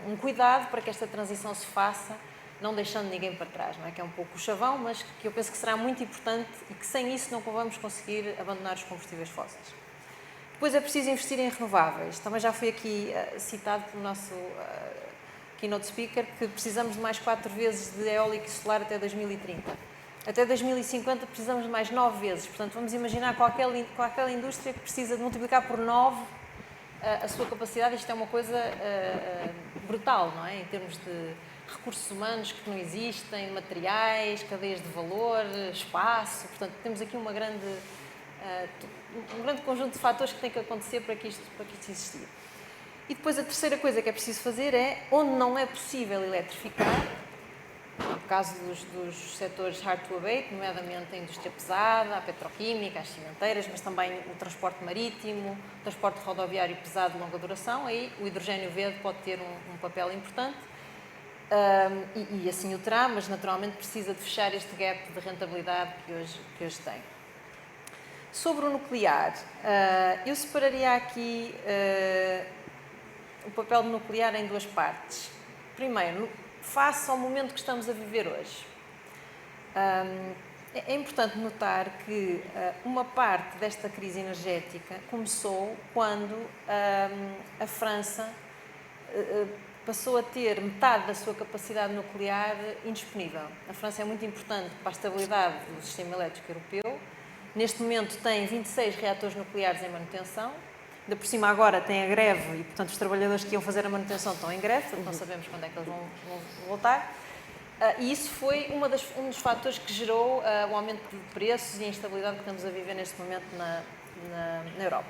um cuidado para que esta transição se faça, não deixando ninguém para trás, não é? Que é um pouco o chavão, mas que eu penso que será muito importante e que sem isso não vamos conseguir abandonar os combustíveis fósseis. Depois é preciso investir em renováveis. Também já foi aqui citado pelo nosso keynote speaker que precisamos de mais 4 vezes de eólico e solar até 2030. Até 2050 precisamos de mais 9 vezes. Portanto, vamos imaginar qualquer indústria que precisa de multiplicar por 9 a sua capacidade. Isto é uma coisa brutal, não é? Em termos de recursos humanos que não existem, materiais, cadeias de valor, espaço. Portanto, temos aqui um grande conjunto de fatores que tem que acontecer para que isto existir. E depois a terceira coisa que é preciso fazer é, onde não é possível eletrificar, no caso dos setores hard to abate, nomeadamente a indústria pesada, a petroquímica, as cimenteiras, mas também o transporte marítimo, o transporte rodoviário pesado de longa duração, aí o hidrogênio verde pode ter um papel importante e assim o terá, mas naturalmente precisa de fechar este gap de rentabilidade que hoje tem. Sobre o nuclear, eu separaria aqui o papel do nuclear em 2 partes. Primeiro, face ao momento que estamos a viver hoje. É importante notar que uma parte desta crise energética começou quando a França passou a ter metade da sua capacidade nuclear indisponível. A França é muito importante para a estabilidade do sistema elétrico europeu. Neste momento tem 26 reatores nucleares em manutenção. Ainda por cima agora tem a greve e, portanto, os trabalhadores que iam fazer a manutenção estão em greve, portanto, não sabemos quando é que eles vão voltar. E isso foi um dos fatores que gerou o aumento de preços e a instabilidade que estamos a viver neste momento na Europa.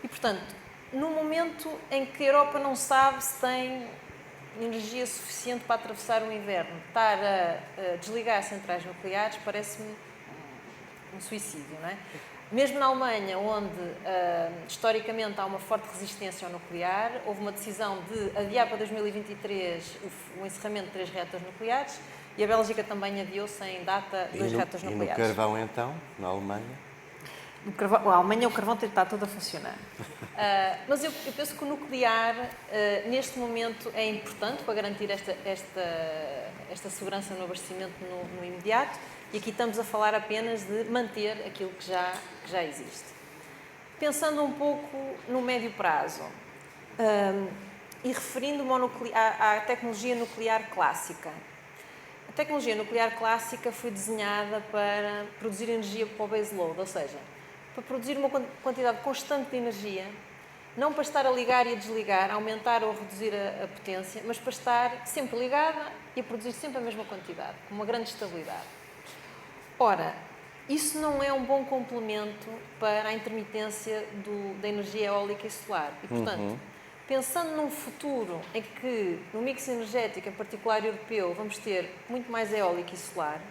E, portanto, no momento em que a Europa não sabe se tem energia suficiente para atravessar o inverno, estar a desligar centrais nucleares parece-me um suicídio, não é? Mesmo na Alemanha, onde historicamente há uma forte resistência ao nuclear, houve uma decisão de adiar para 2023 o encerramento de 3 reatores nucleares e a Bélgica também adiou sem data 2 reatores nucleares. E no carvão, então, na Alemanha? Amanhã o carvão tem que estar todo a funcionar. Mas eu penso que o nuclear, neste momento, é importante para garantir esta segurança no abastecimento no imediato, e aqui estamos a falar apenas de manter aquilo que já existe. Pensando um pouco no médio prazo, e referindo-me à tecnologia nuclear clássica. A tecnologia nuclear clássica foi desenhada para produzir energia para o baseload, ou seja, para produzir uma quantidade constante de energia, não para estar a ligar e a desligar, a aumentar ou a reduzir a potência, mas para estar sempre ligada e a produzir sempre a mesma quantidade, com uma grande estabilidade. Ora, isso não é um bom complemento para a intermitência da energia eólica e solar. E, portanto, pensando num futuro em que, no mix energético, em particular europeu, vamos ter muito mais eólica e solar,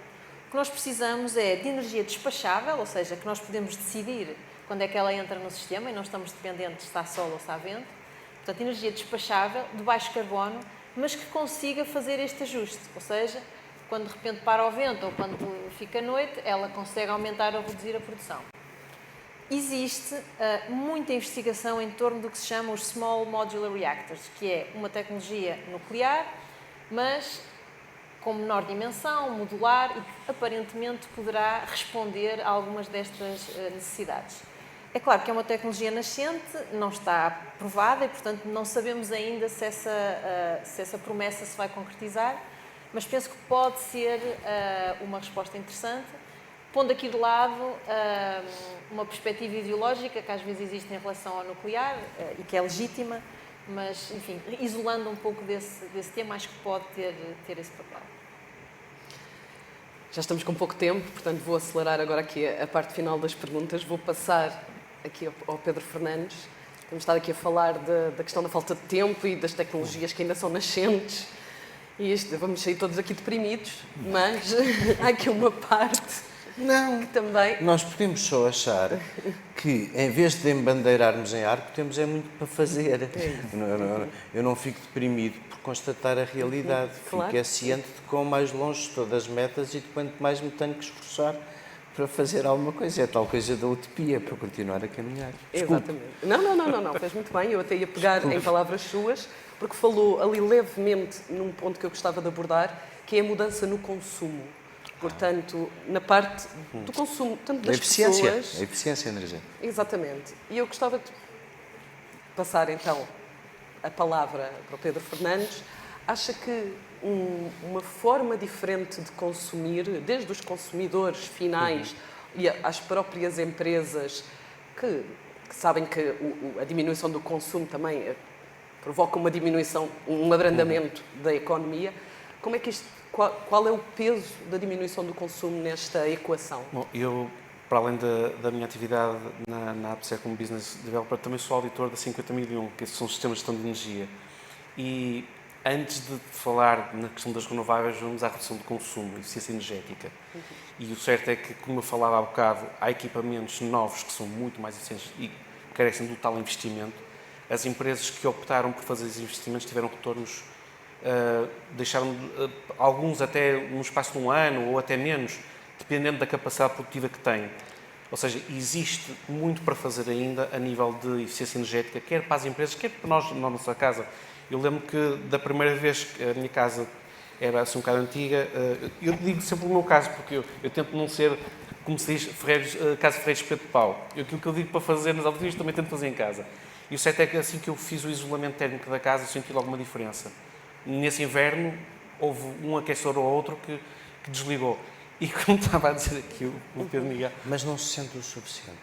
o que nós precisamos é de energia despachável, ou seja, que nós podemos decidir quando é que ela entra no sistema e não estamos dependentes se está sol ou se está vento. Portanto, energia despachável, de baixo carbono, mas que consiga fazer este ajuste, ou seja, quando de repente para o vento ou quando fica noite, ela consegue aumentar ou reduzir a produção. Existe muita investigação em torno do que se chama os Small Modular Reactors, que é uma tecnologia nuclear, mas com menor dimensão, modular, e que aparentemente poderá responder a algumas destas necessidades. É claro que é uma tecnologia nascente, não está provada e, portanto, não sabemos ainda se essa promessa se vai concretizar, mas penso que pode ser uma resposta interessante, pondo aqui de lado uma perspectiva ideológica que às vezes existe em relação ao nuclear e que é legítima, mas, enfim, isolando um pouco desse tema, acho que pode ter esse papel. Já estamos com pouco tempo, portanto vou acelerar agora aqui a parte final das perguntas. Vou passar aqui ao Pedro Fernandes. Temos estado aqui a falar da questão da falta de tempo e das tecnologias que ainda são nascentes. E vamos sair todos aqui deprimidos, mas há aqui uma parte que também... Nós podemos só achar que, em vez de embandeirarmos em arco, temos muito para fazer. Eu não fico deprimido por constatar a realidade. Claro. Fico ciente de quão mais longe estou das metas e de quanto mais me tenho que esforçar para fazer alguma coisa. É tal coisa da utopia, para continuar a caminhar. Desculpe. Exatamente. Não, fez muito bem. Eu até ia pegar em palavras suas, porque falou ali levemente num ponto que eu gostava de abordar, que é a mudança no consumo. Portanto, na parte do consumo, tanto das pessoas... A eficiência energética. Exatamente. E eu gostava de passar, então, a palavra para o Pedro Fernandes. Acha que uma forma diferente de consumir, desde os consumidores finais e às próprias empresas, que sabem que a diminuição do consumo também provoca uma diminuição, um abrandamento da economia, como é que qual é o peso da diminuição do consumo nesta equação? Bom, eu, para além da minha atividade na APSER como Business Developer, também sou auditor da 50001, que são os sistemas de gestão de energia. E antes de falar na questão das renováveis, vamos à redução do consumo, eficiência energética. E o certo é que, como eu falava há bocado, há equipamentos novos que são muito mais eficientes e carecem do tal investimento. As empresas que optaram por fazer esses investimentos tiveram retornos, deixaram alguns até num espaço de um ano ou até menos, dependendo da capacidade produtiva que têm. Ou seja, existe muito para fazer ainda a nível de eficiência energética, quer para as empresas, quer para nós na nossa casa. Eu lembro que da primeira vez que a minha casa era assim um bocado antiga, eu digo sempre o meu caso, porque eu tento não ser, como se diz, casa Ferreiros Espeto de Pau. Aquilo que eu digo para fazer nas auditorias também tento fazer em casa. E o certo é que assim que eu fiz o isolamento térmico da casa, eu senti alguma diferença. Nesse inverno, houve um aquecedor ou outro que desligou. E como estava a dizer aqui o Pedro Miguel... Mas não se sente o suficiente.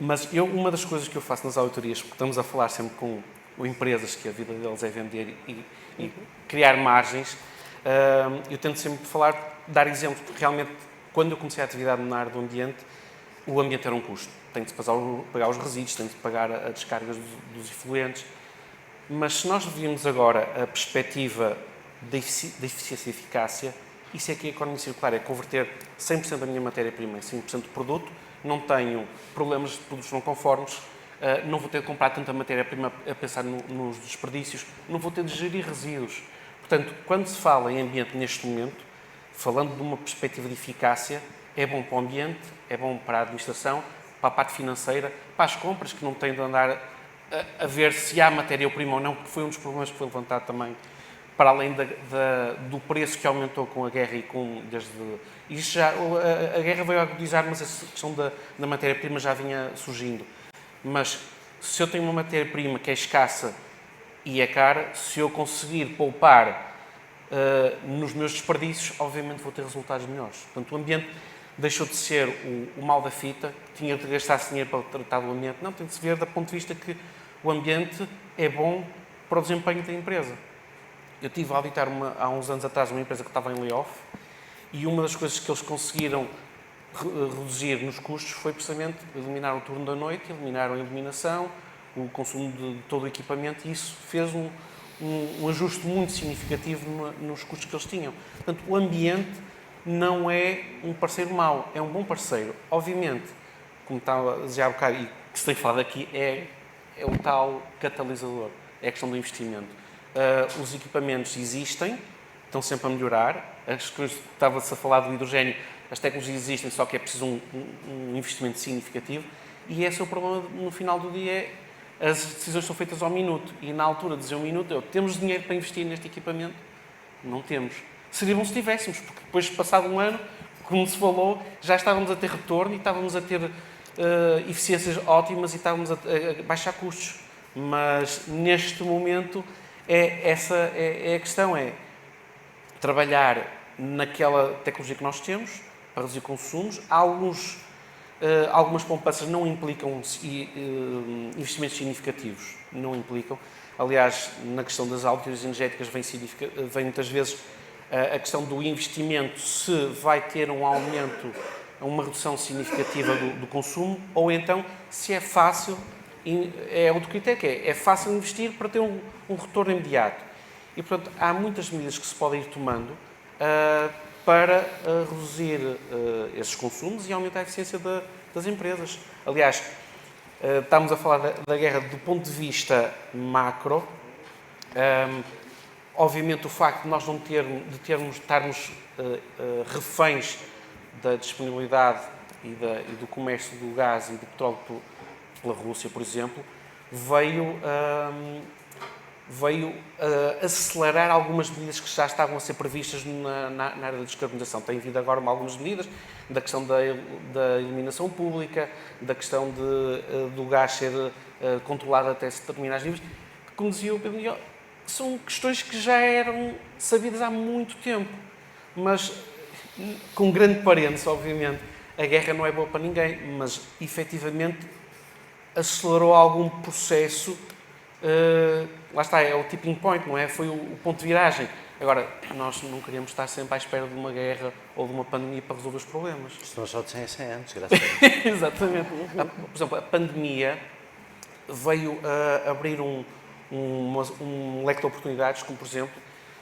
Mas uma das coisas que eu faço nas auditorias, porque estamos a falar sempre com empresas que a vida deles é vender e criar margens, eu tento sempre dar exemplos, porque realmente, quando eu comecei a atividade na área do ambiente, o ambiente era um custo. Tem de se pagar os resíduos, tem de se pagar a descarga dos efluentes. Mas se nós virmos agora a perspectiva da eficiência e eficácia, isso é que a economia circular é converter 100% da minha matéria-prima em 100% de produto, não tenho problemas de produtos não conformes, não vou ter de comprar tanta matéria-prima a pensar nos desperdícios, não vou ter de gerir resíduos. Portanto, quando se fala em ambiente neste momento, falando de uma perspectiva de eficácia, é bom para o ambiente, é bom para a administração, para a parte financeira, para as compras, que não têm de andar a ver se há matéria-prima ou não, que foi um dos problemas que foi levantado também, para além do preço que aumentou com a guerra e isto já, a guerra veio a agudizar, mas essa questão da matéria-prima já vinha surgindo. Mas se eu tenho uma matéria-prima que é escassa e é cara, se eu conseguir poupar nos meus desperdícios, obviamente vou ter resultados melhores. Portanto, o ambiente deixou de ser o mal da fita, tinha de gastar-se dinheiro para tratar do ambiente. Não, tem de se ver do ponto de vista que o ambiente é bom para o desempenho da empresa. Eu estive a auditar há uns anos atrás uma empresa que estava em layoff e uma das coisas que eles conseguiram reduzir nos custos foi precisamente eliminar o turno da noite, eliminaram a iluminação, o consumo de todo o equipamento, e isso fez um ajuste muito significativo nos custos que eles tinham. Portanto, o ambiente não é um parceiro mau, é um bom parceiro. Obviamente, como estava a dizer há bocado, e que se tem falado aqui, é o tal catalisador, é a questão do investimento. Os equipamentos existem, estão sempre a melhorar. As coisas, estava-se a falar do hidrogénio, as tecnologias existem, só que é preciso um investimento significativo, e esse é o problema no final do dia. As decisões são feitas ao minuto, e na altura de dizer um minuto, temos dinheiro para investir neste equipamento? Não temos. Seria bom se tivéssemos, porque depois, passado um ano, como se falou, já estávamos a ter retorno e estávamos a ter eficiências ótimas e estávamos a baixar custos. Mas, neste momento, a questão é trabalhar naquela tecnologia que nós temos para reduzir consumos. Algumas poupanças não implicam investimentos significativos, não implicam. Aliás, na questão das auditorias energéticas vem muitas vezes a questão do investimento, se vai ter um aumento, uma redução significativa do consumo, ou então se é fácil, é outro critério, que é fácil investir para ter um retorno imediato. E, portanto, há muitas medidas que se podem ir tomando para reduzir esses consumos e aumentar a eficiência das empresas. Aliás, estamos a falar da guerra do ponto de vista macro. Obviamente, o facto de nós estarmos reféns da disponibilidade e do comércio do gás e do petróleo pela Rússia, por exemplo, veio acelerar algumas medidas que já estavam a ser previstas na área da descarbonização. Tem havido agora algumas medidas da questão da iluminação pública, da questão do gás ser controlado até determinados níveis, que, como dizia o Pedro Miguel, são questões que já eram sabidas há muito tempo, mas com grande parênteses, obviamente, a guerra não é boa para ninguém, mas efetivamente acelerou algum processo. Lá está, é o tipping point, não é? Foi o ponto de viragem. Agora, nós não queríamos estar sempre à espera de uma guerra ou de uma pandemia para resolver os problemas. Senão só de 100 a 100 anos, graças a Deus. Exatamente. Por exemplo, a pandemia veio a abrir um leque de oportunidades, como, por exemplo,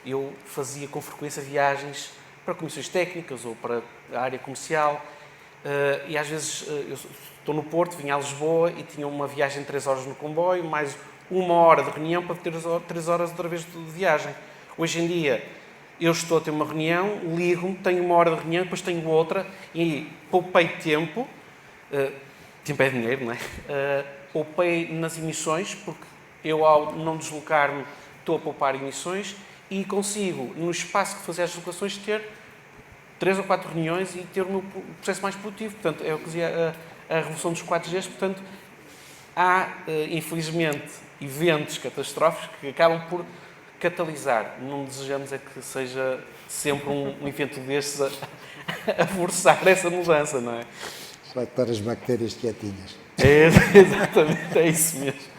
eu fazia com frequência viagens para comissões técnicas ou para a área comercial, e às vezes eu estou no Porto, vinha a Lisboa e tinha uma viagem de 3 horas no comboio, mais 1 hora de reunião para ter 3 horas outra vez de viagem. Hoje em dia, eu estou a ter uma reunião, ligo-me, tenho 1 hora de reunião, depois tenho outra, e poupei tempo, tempo é dinheiro, não é? Poupei nas emissões, porque eu, ao não deslocar-me, estou a poupar emissões, e consigo, no espaço que fazer as deslocações, ter 3 ou 4 reuniões e ter o meu processo mais produtivo. Portanto, é o que dizia a revolução dos 4Gs. Portanto, há, infelizmente, eventos catastróficos que acabam por catalisar. Não desejamos é que seja sempre um evento destes a forçar essa mudança, não é? Vai estar as bactérias quietinhas. Exatamente, é isso mesmo.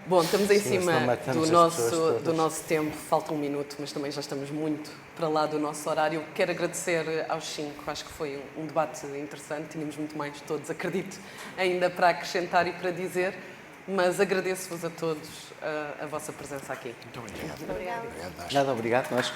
Bom, estamos em cima do todas. nosso tempo, falta 1 minuto, mas também já estamos muito para lá do nosso horário. Quero agradecer aos 5, acho que foi um debate interessante, tínhamos muito mais todos, acredito, ainda para acrescentar e para dizer, mas agradeço-vos a todos a vossa presença aqui. Nada, obrigado. Nós.